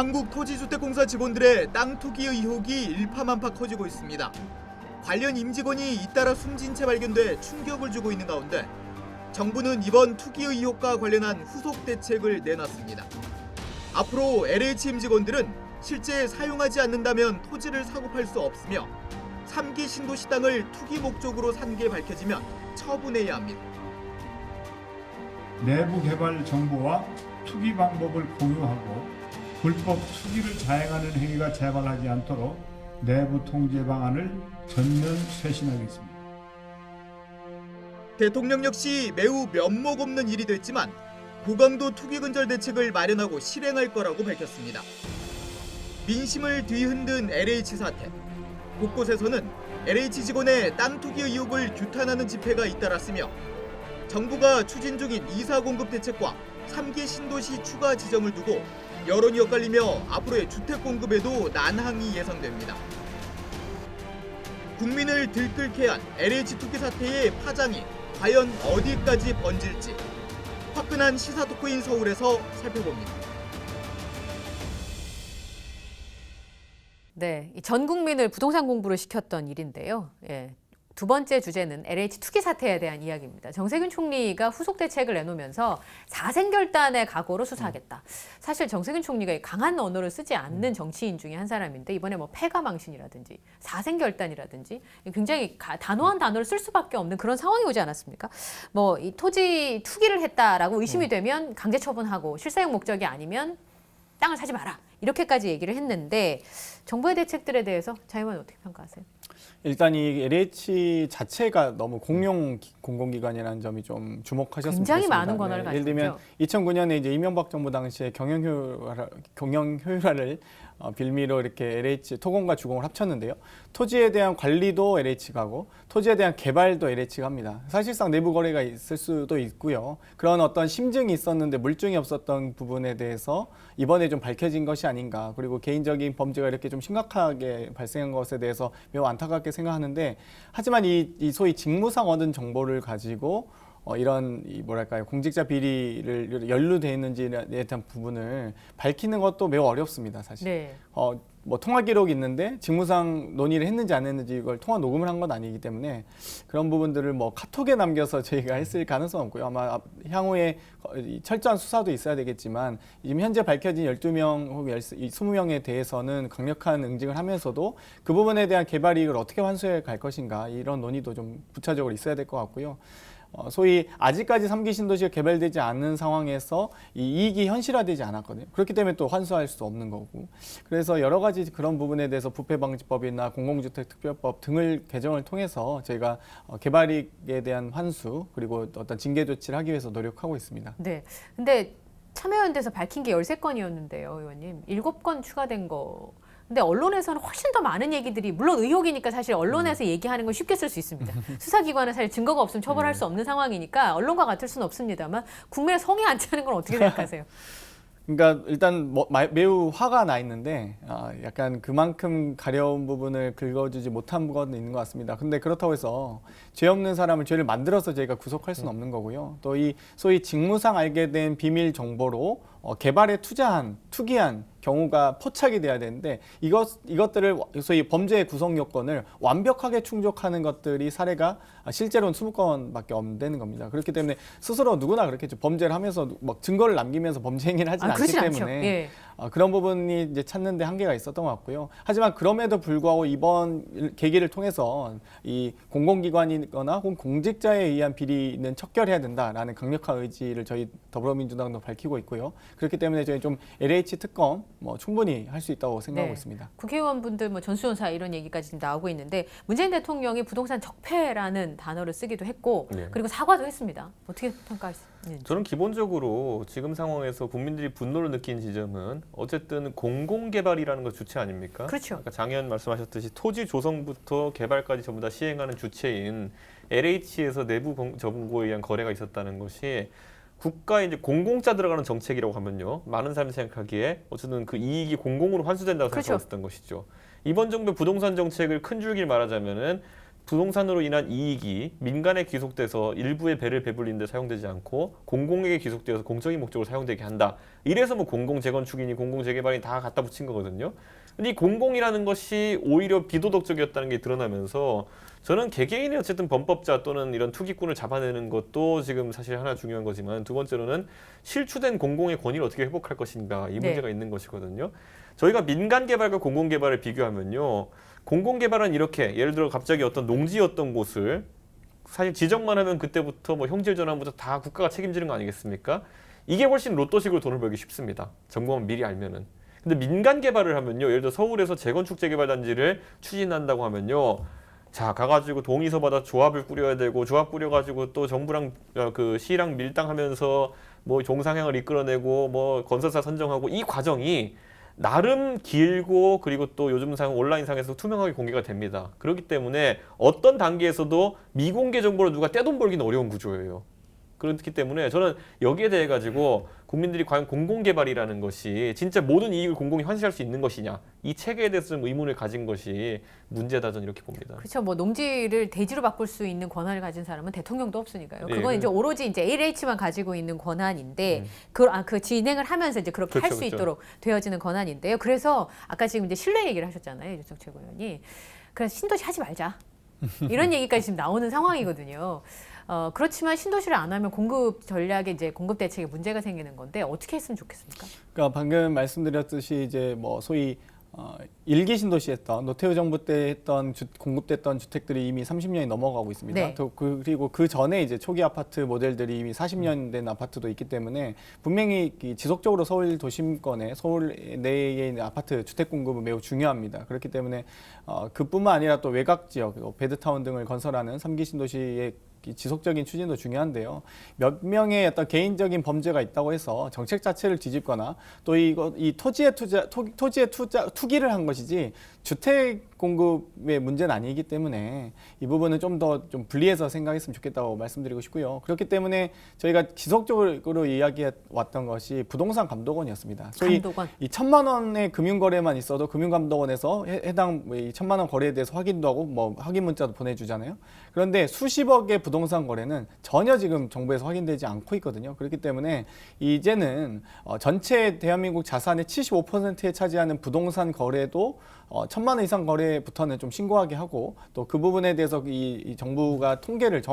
한국토지주택공사 직원들의 땅 투기 의혹이 일파만파 커지고 있습니다. 관련 임직원이 잇따라 숨진 채 발견돼 충격을 주고 있는 가운데 정부는 이번 투기 의혹과 관련한 후속 대책을 내놨습니다. 앞으로 LH 임직원들은 실제 사용하지 않는다면 토지를 사고 팔 수 없으며 3기 신도시 땅을 투기 목적으로 산 게 밝혀지면 처분해야 합니다. 내부 개발 정보와 투기 방법을 공유하고 불법 투기를 자행하는 행위가 재발하지 않도록 내부 통제 방안을 전면 쇄신하겠습니다. 대통령 역시 매우 면목 없는 일이 됐지만 고강도 투기 근절 대책을 마련하고 실행할 거라고 밝혔습니다. 민심을 뒤흔든 LH 사태. 곳곳에서는 LH 직원의 땅 투기 의혹을 규탄하는 집회가 잇따랐으며 정부가 추진 중인 이사 공급 대책과 3기 신도시 추가 지정을 두고 여론이 엇갈리며 앞으로의 주택 공급에도 난항이 예상됩니다. 국민을 들끓게 한 LH 투기 사태의 파장이 과연 어디까지 번질지 화끈한 시사 토크인 서울에서 살펴봅니다. 네, 전 국민을 부동산 공부를 시켰던 일인데요. 두 번째 주제는 LH 투기 사태에 대한 이야기입니다. 정세균 총리가 후속 대책을 내놓으면서 사생결단의 각오로 수사하겠다. 사실 정세균 총리가 강한 언어를 쓰지 않는 정치인 중에 한 사람인데 이번에 뭐 패가망신이라든지 사생결단이라든지 굉장히 단호한 단어를 쓸 수밖에 없는 그런 상황이 오지 않았습니까? 뭐 이 토지 투기를 했다라고 의심이 되면 강제 처분하고 실사용 목적이 아니면 땅을 사지 마라. 이렇게까지 얘기를 했는데 정부의 대책들에 대해서 자 의원 어떻게 평가하세요? 일단 이 LH 자체가 너무 공용 공공기관이라는 점이 좀 주목하셨으면 굉장히 좋겠습니다. 많은 권한을 가지고 예를 들면 있죠. 2009년에 이제 이명박 정부 당시에 경영 효율화를 빌미로 이렇게 LH 토공과 주공을 합쳤는데요. 토지에 대한 관리도 LH가 하고 토지에 대한 개발도 LH가 합니다. 사실상 내부 거래가 있을 수도 있고요. 그런 어떤 심증이 있었는데 물증이 없었던 부분에 대해서 이번에 좀 밝혀진 것이 아닌가. 그리고 개인적인 범죄가 이렇게 좀 심각하게 발생한 것에 대해서 매우 안타깝게 생각하는데 하지만 이 소위 직무상 얻은 정보를 가지고 이런 뭐랄까요 공직자 비리를 연루돼 있는지에 대한 부분을 밝히는 것도 매우 어렵습니다 사실. 네. 뭐 통화 기록이 있는데 직무상 논의를 했는지 안 했는지 이걸 통화 녹음을 한 건 아니기 때문에 그런 부분들을 뭐 카톡에 남겨서 저희가 했을 가능성은 없고요. 아마 향후에 철저한 수사도 있어야 되겠지만 지금 현재 밝혀진 12명 혹은 20명에 대해서는 강력한 응징을 하면서도 그 부분에 대한 개발 이익을 어떻게 환수해 갈 것인가 이런 논의도 좀 부차적으로 있어야 될 것 같고요. 소위 아직까지 3기 신도시가 개발되지 않은 상황에서 이 이익이 현실화되지 않았거든요. 그렇기 때문에 또 환수할 수 없는 거고. 그래서 여러 가지 그런 부분에 대해서 부패방지법이나 공공주택특별법 등을 개정을 통해서 저희가 개발 이익에 대한 환수 그리고 어떤 징계 조치를 하기 위해서 노력하고 있습니다. 네. 근데 참여연대에서 밝힌 게 13건이었는데요, 의원님. 7건 추가된 거. 근데 언론에서는 훨씬 더 많은 얘기들이 물론 의혹이니까 사실 언론에서 얘기하는 건 쉽게 쓸 수 있습니다. 수사기관은 사실 증거가 없으면 처벌할 수 없는 상황이니까 언론과 같을 수는 없습니다만 국민의 성에 안 차는 건 어떻게 생각하세요? 그러니까 일단 매우 화가 나 있는데 약간 그만큼 가려운 부분을 긁어주지 못한 건 있는 것 같습니다. 근데 그렇다고 해서 죄 없는 사람을 죄를 만들어서 저희가 구속할 수는 없는 거고요. 또 이 소위 직무상 알게 된 비밀 정보로 개발에 투기한 경우가 포착이 돼야 되는데 이것들을 소위 범죄의 구성 요건을 완벽하게 충족하는 것들이 사례가 실제로는 20건밖에 안 되는 겁니다. 그렇기 때문에 스스로 누구나 그렇겠죠. 범죄를 하면서 막 증거를 남기면서 범죄 행위를 하지 않기 때문에 예. 그런 부분이 이제 찾는데 한계가 있었던 것 같고요. 하지만 그럼에도 불구하고 이번 계기를 통해서 이 공공기관이거나 혹은 공직자에 의한 비리는 척결해야 된다라는 강력한 의지를 저희 더불어민주당도 밝히고 있고요. 그렇기 때문에 저희 좀 LH 특검 충분히 할 수 있다고 생각하고 있습니다. 국회의원분들 전수조사 이런 얘기까지 지금 나오고 있는데 문재인 대통령이 부동산 적폐라는 단어를 쓰기도 했고 그리고 사과도 했습니다. 어떻게 평가하시는지? 저는 기본적으로 지금 상황에서 국민들이 분노를 느낀 지점은 어쨌든 공공개발이라는 것 주체 아닙니까? 그렇죠. 아까 장 의원 말씀하셨듯이 토지 조성부터 개발까지 전부 다 시행하는 주체인 LH에서 내부 정보에 의한 거래가 있었다는 것이 국가에 이제 공공자 들어가는 정책이라고 하면요. 많은 사람이 생각하기에 어쨌든 그 이익이 공공으로 환수된다고 그렇죠. 생각하고 있었던 것이죠. 이번 정부의 부동산 정책을 큰 줄기를 말하자면은 부동산으로 인한 이익이 민간에 귀속돼서 일부의 배를 배불리는 데 사용되지 않고 공공에게 귀속되어서 공적인 목적으로 사용되게 한다. 이래서 뭐 공공재건축이니 공공재개발이 다 갖다 붙인 거거든요. 근데 이 공공이라는 것이 오히려 비도덕적이었다는 게 드러나면서 저는 개개인의 어쨌든 범법자 또는 이런 투기꾼을 잡아내는 것도 지금 사실 하나 중요한 거지만 두 번째로는 실추된 공공의 권위를 어떻게 회복할 것인가 이 문제가 있는 것이거든요. 저희가 민간 개발과 공공 개발을 비교하면요. 공공 개발은 이렇게 예를 들어 갑자기 어떤 농지였던 곳을 사실 지정만 하면 그때부터 뭐 형질 전환부터 다 국가가 책임지는 거 아니겠습니까? 이게 훨씬 로또식으로 돈을 벌기 쉽습니다. 정보만 미리 알면은. 근데 민간 개발을 하면요. 예를 들어 서울에서 재건축 재개발 단지를 추진한다고 하면요. 자, 가가지고 동의서 받아 조합을 꾸려야 되고 조합 꾸려가지고 또 정부랑 그 시랑 밀당하면서 뭐 종상향을 이끌어내고 뭐 건설사 선정하고 이 과정이 나름 길고 그리고 또 요즘상 온라인상에서 투명하게 공개가 됩니다. 그렇기 때문에 어떤 단계에서도 미공개 정보로 누가 떼돈 벌기는 어려운 구조예요. 그렇기 때문에 저는 여기에 대해 가지고 국민들이 과연 공공개발이라는 것이 진짜 모든 이익을 공공이 환시할 수 있는 것이냐 이 체계에 대해서 좀 의문을 가진 것이 문제다 저는 이렇게 봅니다. 그렇죠. 뭐 농지를 대지로 바꿀 수 있는 권한을 가진 사람은 대통령도 없으니까요. 네, 그건 이제 오로지 이제 LH만 가지고 있는 권한인데 그 진행을 하면서 이제 그렇게 할 수 그렇죠. 있도록 되어지는 권한인데요. 그래서 아까 지금 이제 신뢰 얘기를 하셨잖아요, 윤석 최고위원이. 그래서 신도시 하지 말자. 이런 얘기까지 지금 나오는 상황이거든요. 그렇지만 신도시를 안 하면 공급 전략에 이제 공급 대책에 문제가 생기는 건데 어떻게 했으면 좋겠습니까? 그러니까 방금 말씀드렸듯이 이제 뭐 소위 일기 신도시 했던 노태우 정부 때 했던 공급됐던 주택들이 이미 30년이 넘어가고 있습니다. 네. 그리고 그 전에 이제 초기 아파트 모델들이 이미 40년 된 아파트도 있기 때문에 분명히 지속적으로 서울 도심권에 서울 내에 있는 아파트 주택 공급은 매우 중요합니다. 그렇기 때문에 그뿐만 아니라 또 외곽 지역, 베드타운 등을 건설하는 3기 신도시의 지속적인 추진도 중요한데요. 몇 명의 어떤 개인적인 범죄가 있다고 해서 정책 자체를 뒤집거나 또 이 토지에 투기를 한 것이지 주택 공급의 문제는 아니기 때문에 이 부분은 좀 더 좀 분리해서 생각했으면 좋겠다고 말씀드리고 싶고요. 그렇기 때문에 저희가 지속적으로 이야기해 왔던 것이 부동산 감독원이었습니다. 소위 감독원. 이 1,000만 원의 금융거래만 있어도 금융감독원에서 해당 이 1,000만 원 거래에 대해서 확인도 하고 뭐 확인 문자도 보내주잖아요. 그런데 수십억의 부동산 거래는 전혀 지금 정부에서 확인되지 않고 있거든요. 그렇기 때문에 이제는 전체 대한민국 자산의 75%에 차지하는 부동산 거래도 1,000만 원 이상 거래부터는 좀 신고하게 하고 또 그 부분에 대해서 이 정부가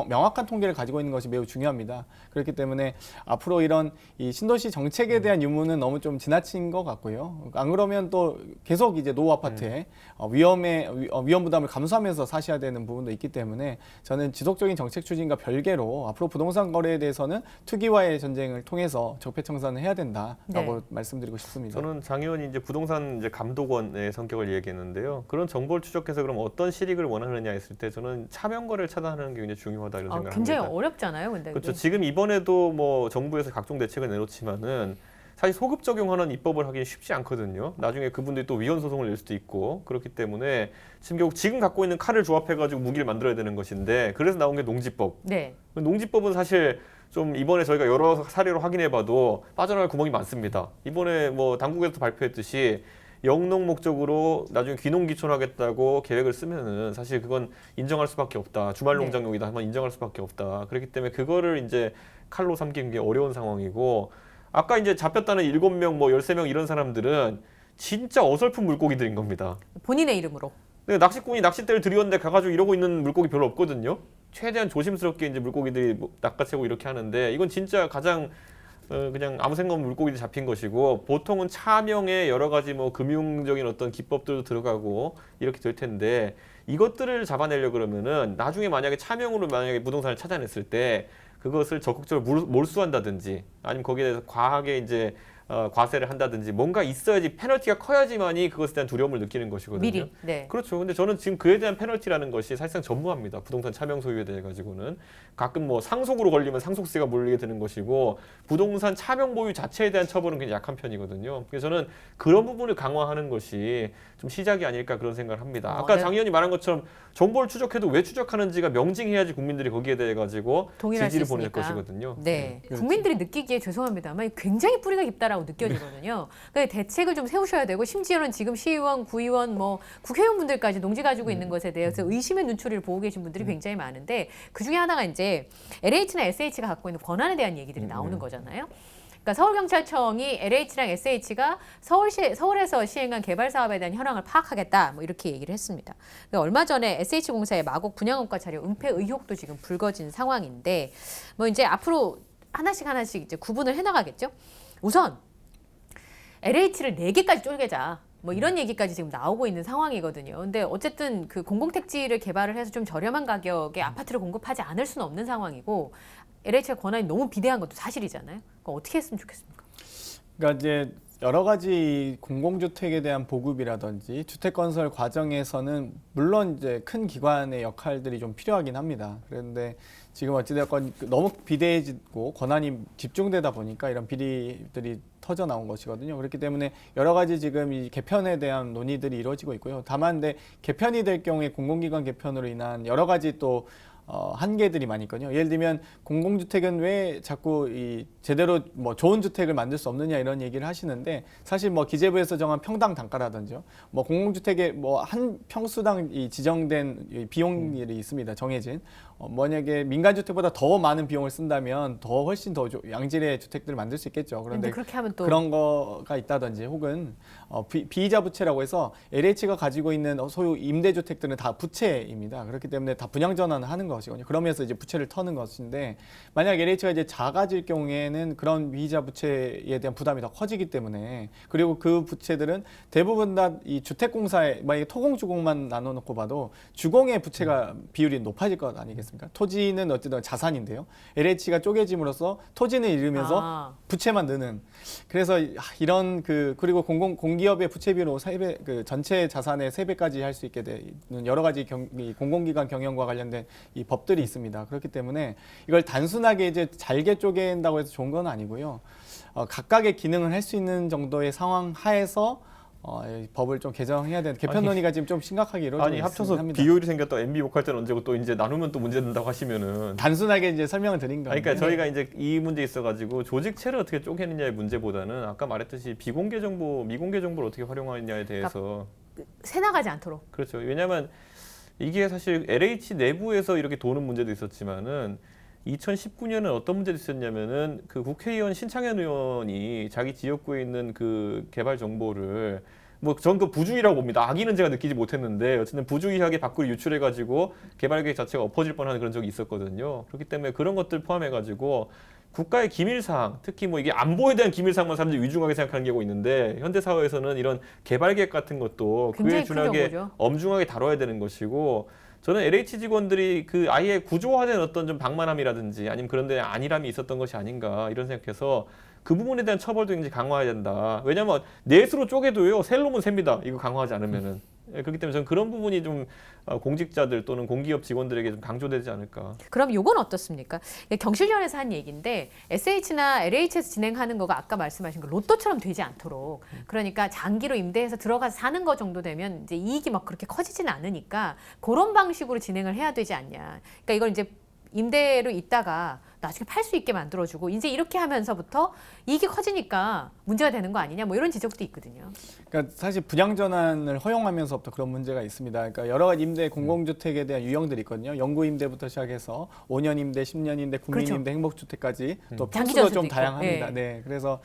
명확한 통계를 가지고 있는 것이 매우 중요합니다. 그렇기 때문에 앞으로 이런 이 신도시 정책에 대한 유무는 너무 좀 지나친 것 같고요. 안 그러면 또 계속 이제 노후 아파트에 위험 부담을 감수하면서 사셔야 되는 부분도 있기 때문에 저는 지속적인 정책 추진과 별개로 앞으로 부동산 거래에 대해서는 투기와의 전쟁을 통해서 적폐청산을 해야 된다라고 네. 말씀드리고 싶습니다. 저는 장 의원이 이제 부동산 이제 감독원의 성격을 얘기했는데요. 그런 정보를 추적해서 그럼 어떤 실익을 원하느냐 했을 때 저는 차명거래를 차단하는 게 굉장히 중요하다 이런 생각을 굉장히 합니다. 어렵잖아요, 근데. 그렇죠. 그게. 지금 이번에도 뭐 정부에서 각종 대책을 내놓지만은 사실 소급 적용하는 입법을 하기 쉽지 않거든요. 나중에 그분들이 또 위헌 소송을 낼 수도 있고 그렇기 때문에 지금 결국 지금 갖고 있는 칼을 조합해가지고 무기를 만들어야 되는 것인데 그래서 나온 게 농지법. 네. 농지법은 사실 좀 이번에 저희가 여러 사례로 확인해봐도 빠져나갈 구멍이 많습니다. 이번에 뭐 당국에서 발표했듯이 영농 목적으로 나중에 귀농귀촌하겠다고 계획을 쓰면은 사실 그건 인정할 수밖에 없다. 주말 네. 농장용이다 하면 인정할 수밖에 없다. 그렇기 때문에 그거를 이제 칼로 삼기는 게 어려운 상황이고 아까 이제 잡혔다는 7명 뭐 13명 이런 사람들은 진짜 어설픈 물고기들인 겁니다. 본인의 이름으로. 근데 낚시꾼이 낚싯대를 들였는데 가가지고 이러고 있는 물고기 별로 없거든요. 최대한 조심스럽게 이제 물고기들이 낚아채고 이렇게 하는데 이건 진짜 가장 그냥 아무 생각 없는 물고기들이 잡힌 것이고 보통은 차명에 여러 가지 뭐 금융적인 어떤 기법들도 들어가고 이렇게 될 텐데 이것들을 잡아내려 그러면은 나중에 만약에 차명으로 만약에 부동산을 찾아냈을 때 그것을 적극적으로 몰수한다든지 아니면 거기에 대해서 과하게 이제 과세를 한다든지 뭔가 있어야지 페널티가 커야지만이 그것에 대한 두려움을 느끼는 것이거든요. 미리. 네. 그렇죠. 근데 저는 지금 그에 대한 페널티라는 것이 사실상 전무합니다. 부동산 차명 소유에 대해 가지고는 가끔 뭐 상속으로 걸리면 상속세가 몰리게 되는 것이고 부동산 차명 보유 자체에 대한 처벌은 굉장히 약한 편이거든요. 그래서 저는 그런 부분을 강화하는 것이 좀 시작이 아닐까 그런 생각을 합니다. 아까 네. 장 의원이 말한 것처럼 정보를 추적해도 왜 추적하는지가 명징해야지 국민들이 거기에 대해 가지고 동일할 수 지지를 보낼 있으니까. 것이거든요. 네. 그렇죠. 국민들이 느끼기에 죄송합니다만 굉장히 뿌리가 깊다라고 아니다라고 느껴지거든요. 그러니까 대책을 좀 세우셔야 되고 심지어는 지금 시의원, 구의원, 뭐 국회의원분들까지 농지 가지고 있는 것에 대해서 의심의 눈초리를 보고 계신 분들이 굉장히 많은데 그 중에 하나가 이제 LH나 SH가 갖고 있는 권한에 대한 얘기들이 나오는 거잖아요. 그러니까 서울경찰청이 LH랑 SH가 서울에서 시행한 개발 사업에 대한 현황을 파악하겠다, 뭐 이렇게 얘기를 했습니다. 그러니까 얼마 전에 SH공사의 마곡 분양원가 자료 은폐 의혹도 지금 불거진 상황인데, 뭐 이제 앞으로 하나씩 이제 구분을 해나가겠죠. 우선 LH를 4개까지 쪼개자. 뭐 이런 얘기까지 지금 나오고 있는 상황이거든요. 근데 어쨌든 그 공공택지를 개발을 해서 좀 저렴한 가격에 아파트를 공급하지 않을 수는 없는 상황이고, LH가 권한이 너무 비대한 것도 사실이잖아요. 그러니까 어떻게 했으면 좋겠습니까? 그러니까 이제 여러 가지 공공주택에 대한 보급이라든지 주택 건설 과정에서는 물론 이제 큰 기관의 역할들이 좀 필요하긴 합니다. 그런데 지금 어찌되었건 너무 비대해지고 권한이 집중되다 보니까 이런 비리들이 터져 나온 것이거든요. 그렇기 때문에 여러 가지 지금 이 개편에 대한 논의들이 이루어지고 있고요. 다만 근데 개편이 될 경우에 공공기관 개편으로 인한 여러 가지 또 한계들이 많이 있거든요. 예를 들면 공공주택은 왜 자꾸 이 제대로 뭐 좋은 주택을 만들 수 없느냐 이런 얘기를 하시는데, 사실 뭐 기재부에서 정한 평당 단가라든지요, 뭐 공공주택에 뭐 한 평수당 이 지정된 이 비용이 있습니다. 정해진. 만약에 민간주택보다 더 많은 비용을 쓴다면 더 훨씬 더 양질의 주택들을 만들 수 있겠죠. 그런데 그렇게 하면 또 그런 거가 있다든지 혹은 비이자 부채라고 해서 LH가 가지고 있는 소유 임대주택들은 다 부채입니다. 그렇기 때문에 다 분양 전환을 하는 것이거든요. 그러면서 이제 부채를 터는 것인데, 만약 LH가 이제 작아질 경우에는 그런 비이자 부채에 대한 부담이 더 커지기 때문에, 그리고 그 부채들은 대부분 다 이 주택공사에 만약에 토공주공만 나눠놓고 봐도 주공의 부채가 비율이 높아질 것 아니겠습니까? 토지는 어쨌든 자산인데요. LH가 쪼개짐으로써 토지는 잃으면서 부채만 느는. 그래서 이런 그리고 공기업의 부채 비율로 3배, 그 전체 자산의 3배까지 할 수 있게 되는 여러 가지 공공기관 경영과 관련된 이 법들이 있습니다. 그렇기 때문에 이걸 단순하게 이제 잘게 쪼갠다고 해서 좋은 건 아니고요. 각각의 기능을 할 수 있는 정도의 상황 하에서 이 법을 좀 개정해야 되는 개편 논의가 지금 좀 심각하게 이루어지고 아니 합쳐서 합니다. 비효율이 생겼다 MB 욕할 때는 언제고 또 이제 나누면 또 문제 된다고 하시면은 단순하게 이제 설명을 드린 거예요. 그러니까 저희가 이제 이 문제 있어가지고 조직체를 어떻게 쪼개느냐의 문제보다는 아까 말했듯이 비공개 정보, 미공개 정보를 어떻게 활용하느냐에 대해서 새 나가지 않도록. 그렇죠. 왜냐하면 이게 사실 LH 내부에서 이렇게 도는 문제도 있었지만은 2019년은 어떤 문제도 있었냐면은 그 국회의원 신창현 의원이 자기 지역구에 있는 그 개발 정보를 뭐 전 그 부주의라고 봅니다. 악의는 제가 느끼지 못했는데 어쨌든 부주의하게 밖으로 유출해가지고 개발 계획 자체가 엎어질 뻔한 그런 적이 있었거든요. 그렇기 때문에 그런 것들 포함해가지고 국가의 기밀사항, 특히 뭐 이게 안보에 대한 기밀사항만 사람들이 위중하게 생각하는 경우가 있는데 현대 사회에서는 이런 개발 계획 같은 것도 그에 굉장히 큰 준하게 정보죠. 엄중하게 다뤄야 되는 것이고, 저는 LH 직원들이 그 아예 구조화된 어떤 좀 방만함이라든지 아니면 그런 데 안일함이 있었던 것이 아닌가 이런 생각해서 그 부분에 대한 처벌도 굉장히 강화해야 된다. 왜냐하면 넷으로 쪼개도요 셀 놈은 셉니다. 이거 강화하지 않으면은. 그렇기 때문에 저는 그런 부분이 좀 공직자들 또는 공기업 직원들에게 좀 강조되지 않을까. 그럼 요건 어떻습니까? 경실련에서 한 얘기인데 SH나 LH에서 진행하는 거가 아까 말씀하신 그 로또처럼 되지 않도록, 그러니까 장기로 임대해서 들어가서 사는 거 정도 되면 이제 이익이 막 그렇게 커지지는 않으니까 그런 방식으로 진행을 해야 되지 않냐. 그러니까 이걸 이제 임대로 있다가 나중에 팔 수 있게 만들어주고 이제 이렇게 하면서부터 이익이 커지니까 문제가 되는 거 아니냐, 뭐 이런 지적도 있거든요. 그러니까 사실 분양 전환을 허용하면서부터 그런 문제가 있습니다. 그러니까 여러 가지 임대 공공주택에 대한 유형들이 있거든요. 영구 임대부터 시작해서 5년 임대, 10년 임대, 국민 그렇죠. 임대, 행복주택까지 또 장기 평수도 전세도 좀 있고. 다양합니다. 예. 네, 그래서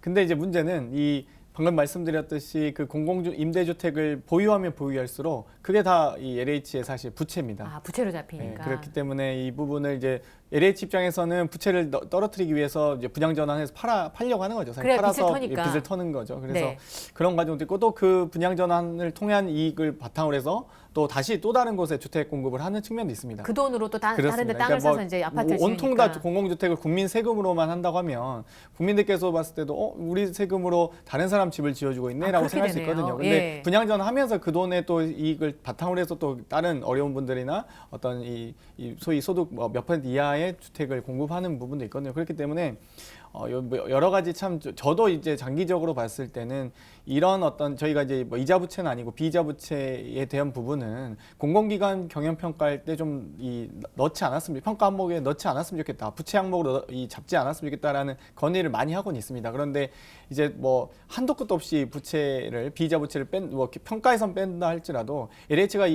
근데 이제 문제는 이 방금 말씀드렸듯이 그 임대주택을 보유하면 보유할수록 그게 다 이 LH의 사실 부채입니다. 부채로 네, 잡히니까. 그렇기 때문에 이 부분을 이제 LH 입장에서는 부채를 떨어뜨리기 위해서 이제 분양 전환해서 팔려고 하는 거죠. 그래야 팔아서 빚을 터니까. 빚을 터는 거죠. 그래서 네. 그런 과정도 있고 또 그 분양 전환을 통한 이익을 바탕으로 해서 또 다시 또 다른 곳에 주택 공급을 하는 측면도 있습니다. 그 돈으로 또 다른 데 그렇습니다. 땅을 그러니까 사서 이제 아파트를 온통 지으니까. 다 공공주택을 국민 세금으로만 한다고 하면 국민들께서 봤을 때도 우리 세금으로 다른 사람 집을 지어주고 있네라고 그렇게 생각할 수 되네요. 있거든요. 근데 예. 분양 전환하면서 그 돈에 또 이익을 바탕으로 해서 또 다른 어려운 분들이나 어떤 이 소위 소득 몇 퍼센트 이하의 주택을 공급하는 부분도 있거든요. 그렇기 때문에 여러 가지 참 저도 이제 장기적으로 봤을 때는 이런 어떤 저희가 이제 뭐 이자 부채는 아니고 비이자 부채에 대한 부분은 공공기관 경영 평가할 때 좀 넣지 않았으면 평가 항목에 넣지 않았으면 좋겠다. 부채 항목으로 잡지 않았으면 좋겠다라는 건의를 많이 하고는 있습니다. 그런데 이제 뭐 한도 끝도 없이 부채를 비이자 부채를 평가에선 뺀다 할지라도 LH가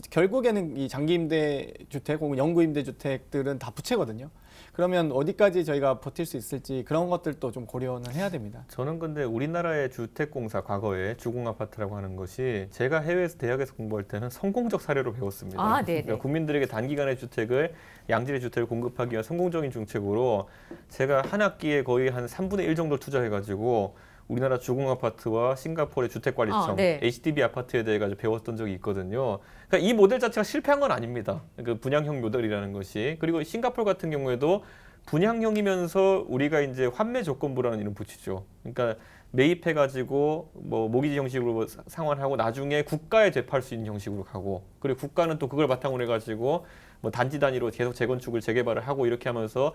결국에는 이 장기 임대 주택 혹은 영구 임대 주택들은 다 부채거든요. 그러면 어디까지 저희가 버틸 수 있을지 그런 것들도 좀 고려는 해야 됩니다. 저는 근데 우리나라의 주택공사 과거에 주공아파트라고 하는 것이 제가 해외에서 대학에서 공부할 때는 성공적 사례로 배웠습니다. 아, 네네. 그러니까 국민들에게 단기간의 주택을 양질의 주택을 공급하기 위한 성공적인 정책으로 제가 한 학기에 거의 한 3분의 1 정도 투자해가지고 우리나라 주공아파트와 싱가포르의 주택관리청, 네. HDB 아파트에 대해 가지고 배웠던 적이 있거든요. 그러니까 이 모델 자체가 실패한 건 아닙니다. 그 분양형 모델이라는 것이. 그리고 싱가포르 같은 경우에도 분양형이면서 우리가 이제 환매 조건부라는 이름 붙이죠. 그러니까 매입해가지고 뭐 모기지 형식으로 상환하고 나중에 국가에 되팔 수 있는 형식으로 가고, 그리고 국가는 또 그걸 바탕으로 해가지고 뭐 단지 단위로 계속 재건축을 재개발을 하고 이렇게 하면서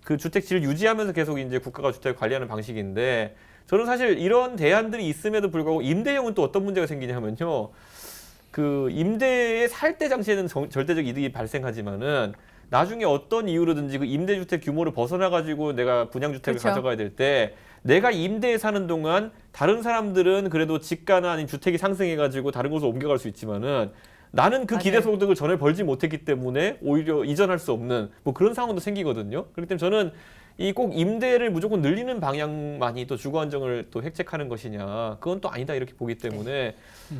그 주택 질을 유지하면서 계속 이제 국가가 주택을 관리하는 방식인데, 저는 사실 이런 대안들이 있음에도 불구하고 임대형은 또 어떤 문제가 생기냐면요. 그 임대에 살 때 당시에는 절대적 이득이 발생하지만은 나중에 어떤 이유로든지 그 임대주택 규모를 벗어나가지고 내가 분양주택을 그렇죠. 가져가야 될 때 내가 임대에 사는 동안 다른 사람들은 그래도 집가나 아닌 주택이 상승해가지고 다른 곳으로 옮겨갈 수 있지만은 나는 그 맞아요. 기대소득을 전혀 벌지 못했기 때문에 오히려 이전할 수 없는 뭐 그런 상황도 생기거든요. 그렇기 때문에 저는 이 꼭 임대를 무조건 늘리는 방향만이 또 주거 안정을 또 획책하는 것이냐, 그건 또 아니다 이렇게 보기 때문에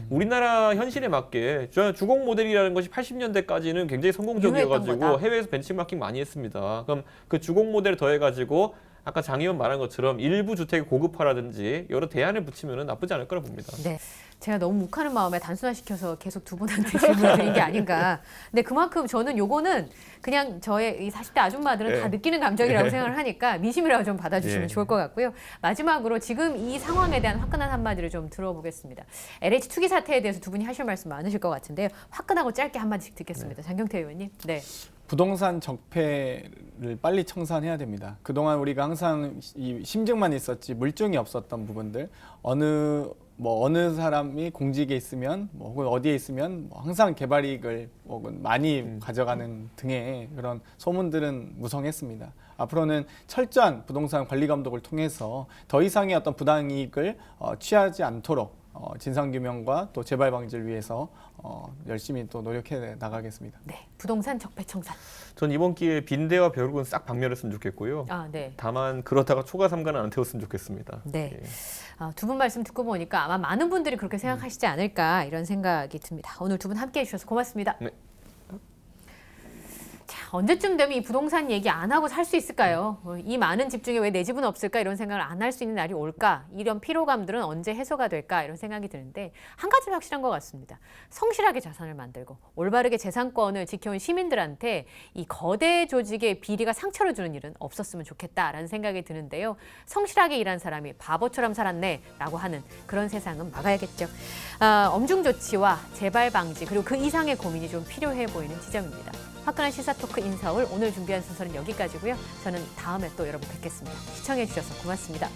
우리나라 현실에 맞게 주공 모델이라는 것이 80년대까지는 굉장히 성공적이어가지고 유효했던 거다. 해외에서 벤치마킹 많이 했습니다. 그럼 그 주공 모델을 더해가지고 아까 장 의원 말한 것처럼 일부 주택의 고급화라든지 여러 대안을 붙이면 나쁘지 않을 거라 봅니다. 네. 제가 너무 욱하는 마음에 단순화시켜서 계속 두 분한테 질문을 드린 게 아닌가. 근데 그만큼 저는 요거는 그냥 저의 이 40대 아줌마들은 네. 다 느끼는 감정이라고 생각을 하니까 민심이라고 좀 받아주시면 네. 좋을 것 같고요. 마지막으로 지금 이 상황에 대한 화끈한 한마디를 좀 들어보겠습니다. LH 투기 사태에 대해서 두 분이 하실 말씀 많으실 것 같은데요. 화끈하고 짧게 한마디씩 듣겠습니다. 장경태 의원님. 네. 부동산 적폐를 빨리 청산해야 됩니다. 그동안 우리가 항상 이 심증만 있었지 물증이 없었던 부분들, 어느 사람이 공직에 있으면 혹은 어디에 있으면 항상 개발 이익을 혹은 많이 가져가는 등의 그런 소문들은 무성했습니다. 앞으로는 철저한 부동산 관리 감독을 통해서 더 이상의 어떤 부당 이익을 취하지 않도록 진상규명과 또 재발 방지를 위해서 열심히 또 노력해 나가겠습니다. 네. 부동산 적폐 청산. 전 이번 기회에 빈대와 벼룩은 싹 박멸했으면 좋겠고요. 네. 다만 그러다가 초과 삼가는 안 태웠으면 좋겠습니다. 네. 예. 두 분 말씀 듣고 보니까 아마 많은 분들이 그렇게 생각하시지 않을까 이런 생각이 듭니다. 오늘 두 분 함께해 주셔서 고맙습니다. 네. 자, 언제쯤 되면 이 부동산 얘기 안 하고 살 수 있을까요? 이 많은 집 중에 왜 내 집은 없을까 이런 생각을 안 할 수 있는 날이 올까? 이런 피로감들은 언제 해소가 될까? 이런 생각이 드는데 한 가지는 확실한 것 같습니다. 성실하게 자산을 만들고 올바르게 재산권을 지켜온 시민들한테 이 거대 조직의 비리가 상처를 주는 일은 없었으면 좋겠다라는 생각이 드는데요. 성실하게 일한 사람이 바보처럼 살았네 라고 하는 그런 세상은 막아야겠죠. 엄중 조치와 재발 방지 그리고 그 이상의 고민이 좀 필요해 보이는 지점입니다. 화끈한 시사토크 인서울 오늘 준비한 순서는 여기까지고요. 저는 다음에 또 여러분 뵙겠습니다. 시청해 주셔서 고맙습니다.